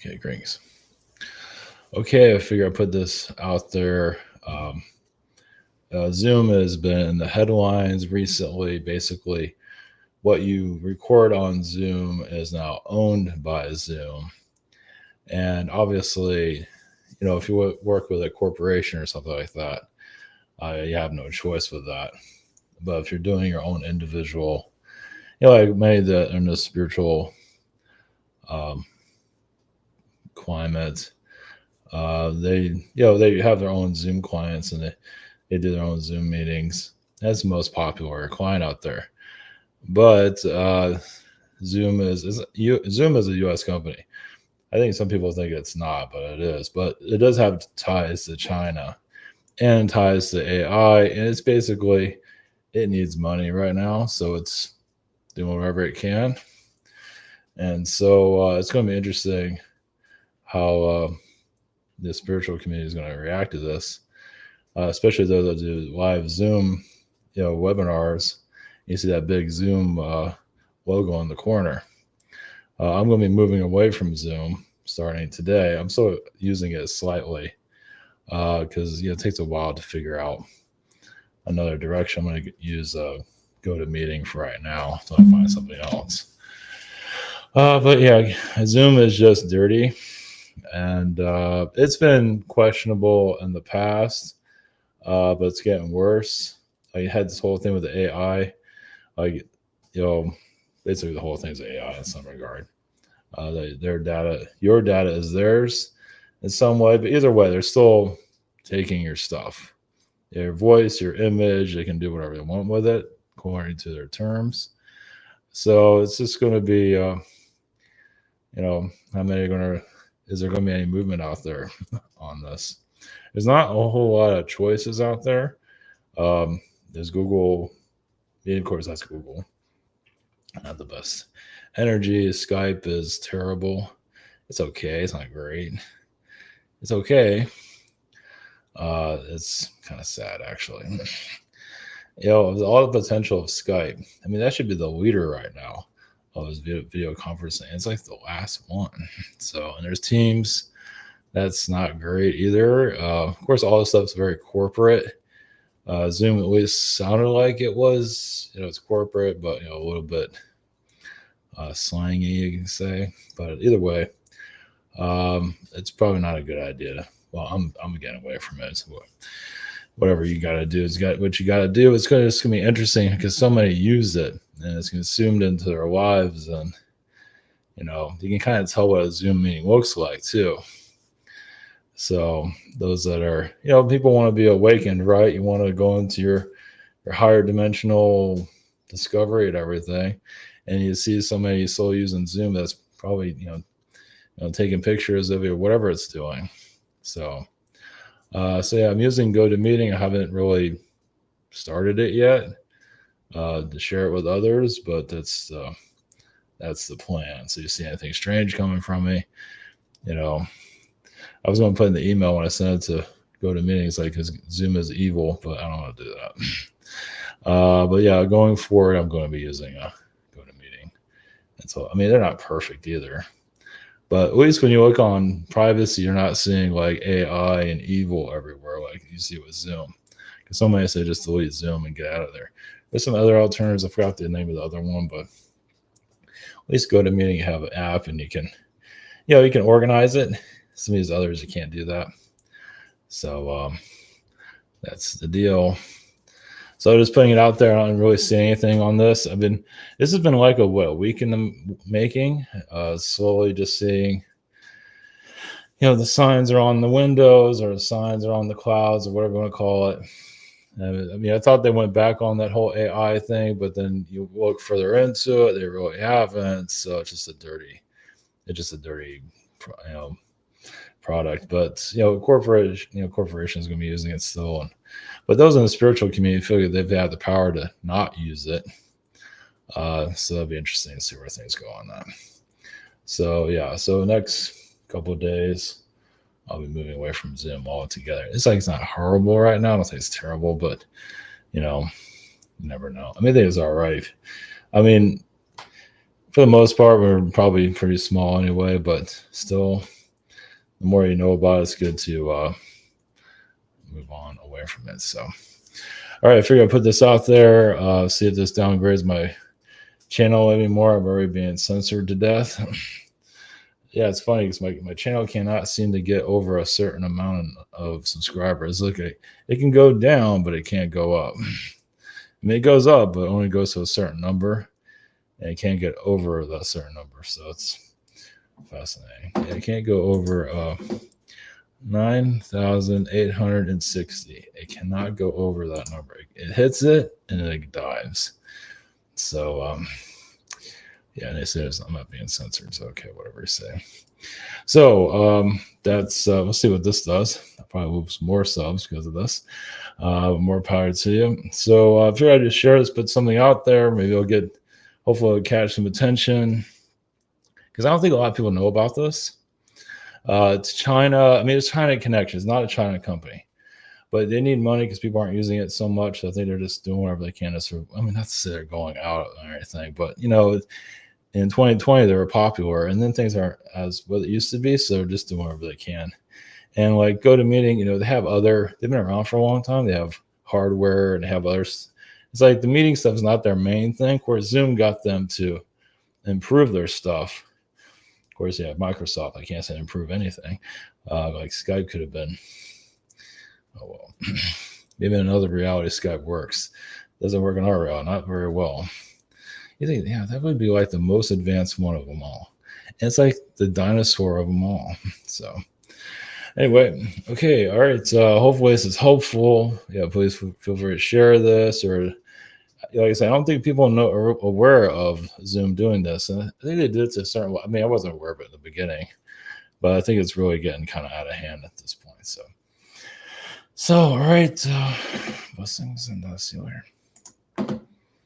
Okay, great. Okay, I figure I put this out there. Zoom has been in the headlines recently. Basically, what you record on Zoom is now owned by Zoom. And obviously, if you work with a corporation or something like that, you have no choice with that. But if you're doing your own individual, like many that are in the spiritual um, climate, they have their own Zoom clients and they do their own Zoom meetings. That's the most popular client out there. But Zoom is a U.S. company. I think some people think it's not, but it is. But it does have ties to China and ties to AI, and it's basically it needs money right now, so it's doing whatever it can. And so it's going to be interesting how the spiritual community is going to react to this, especially those that do live Zoom, webinars. You see that big Zoom logo in the corner. I'm going to be moving away from Zoom starting today. I'm still using it slightly because it takes a while to figure out another direction. I'm going to use GoToMeeting for right now until I find something else. But yeah, Zoom is just dirty, and it's been questionable in the past, but it's getting worse. You had this whole thing with the AI, like basically the whole thing is AI in some regard. Their data, your data is theirs in some way, but either way, they're still taking your stuff, your voice, your image. They can do whatever they want with it according to their terms. So it's just going to be, how many are going to? Is there going to be any movement out there on this? There's not a whole lot of choices out there. There's Google. Of course, that's Google. Not the best. Energy, Skype is terrible. It's okay. It's not great. It's okay. It's kind of sad, actually. All the potential of Skype. I mean, that should be the leader right now of this video conferencing. It's like the last one. So, and there's Teams. That's not great either. Of course, all this stuff's very corporate. Zoom at least sounded like it was, it's corporate, but a little bit slangy, you can say. But either way, it's probably not a good idea. Well, I'm getting away from it. So whatever you got to do is what you got to do. It's gonna be interesting because so many use it and it's consumed into their lives, and you can kind of tell what a Zoom meeting looks like too. So those that are, people want to be awakened, right? You want to go into your higher dimensional discovery and everything, and you see somebody still using Zoom that's probably taking pictures of it or whatever it's doing. So yeah, I'm using GoToMeeting. I haven't really started it yet to share it with others, but that's the plan. So you see anything strange coming from me, I was going to put in the email when I sent it to GoToMeeting, it's like, because Zoom is evil, but I don't want to do that. But yeah, going forward, I'm going to be using GoToMeeting. And so, I mean, they're not perfect either. But at least when you look on privacy, you're not seeing like AI and evil everywhere like you see with Zoom. Because somebody said just delete Zoom and get out of there. There's some other alternatives. I forgot the name of the other one, but at least GoToMeeting, you have an app and you can organize it. Some of these others, you can't do that. So that's the deal. So just putting it out there. I don't really see anything on this. This has been like a week in the making. Slowly just seeing, the signs are on the windows or the signs are on the clouds or whatever you want to call it. I thought they went back on that whole AI thing, but then you look further into it, they really haven't. So it's just a dirty, product. But corporations going to be using it still. But those in the spiritual community feel like they've had the power to not use it. So it'll be interesting to see where things go on that. So yeah, so next couple of days, I'll be moving away from Zoom altogether. It's not horrible right now. I don't think it's terrible, but you never know. I think it's all right. for the most part, we're probably pretty small anyway, but still, the more you know about it, it's good to move on away from it. So, all right, I figured I'd put this out there, see if this downgrades my channel anymore. I'm already being censored to death. Yeah, it's funny because my channel cannot seem to get over a certain amount of subscribers. Look, it can go down, but it can't go up. I mean, it goes up, but it only goes to a certain number, and it can't get over that certain number. So it's fascinating. Yeah, it can't go over 9,860. It cannot go over that number. It hits it and it dives. So yeah, and they say I'm not being censored, so okay, whatever you say. So that's we'll see what this does. I'll probably move some more subs because of this. More power to you. So I figured I'd just share this, put something out there. Maybe I'll get, hopefully, it'll catch some attention because I don't think a lot of people know about this. It's China. I mean, it's China Connection. It's not a China company, but they need money because people aren't using it so much. So I think they're just doing whatever they can to sort of, I mean, not to say they're going out or anything, but you know, in 2020 they were popular, and then things aren't as what it used to be. So they're just doing whatever they can. And like GoToMeeting, you know, they've been around for a long time. They have hardware and they have others. It's like the meeting stuff is not their main thing. Of course, Zoom got them to improve their stuff. Of course, you have Microsoft. I can't say improve anything. Like Skype could have been, oh well, maybe in another reality Skype works. Doesn't work in our reality, not very well. You think, yeah, that would be like the most advanced one of them all. And it's like the dinosaur of them all. So anyway, okay, all right. Hopefully this is helpful. Yeah, please feel free to share this, or like I said, I don't think people are aware of Zoom doing this. And I think they did it to a certain. I mean, I wasn't aware of it in the beginning, but I think it's really getting kind of out of hand at this point. So all right, blessings, and see you later.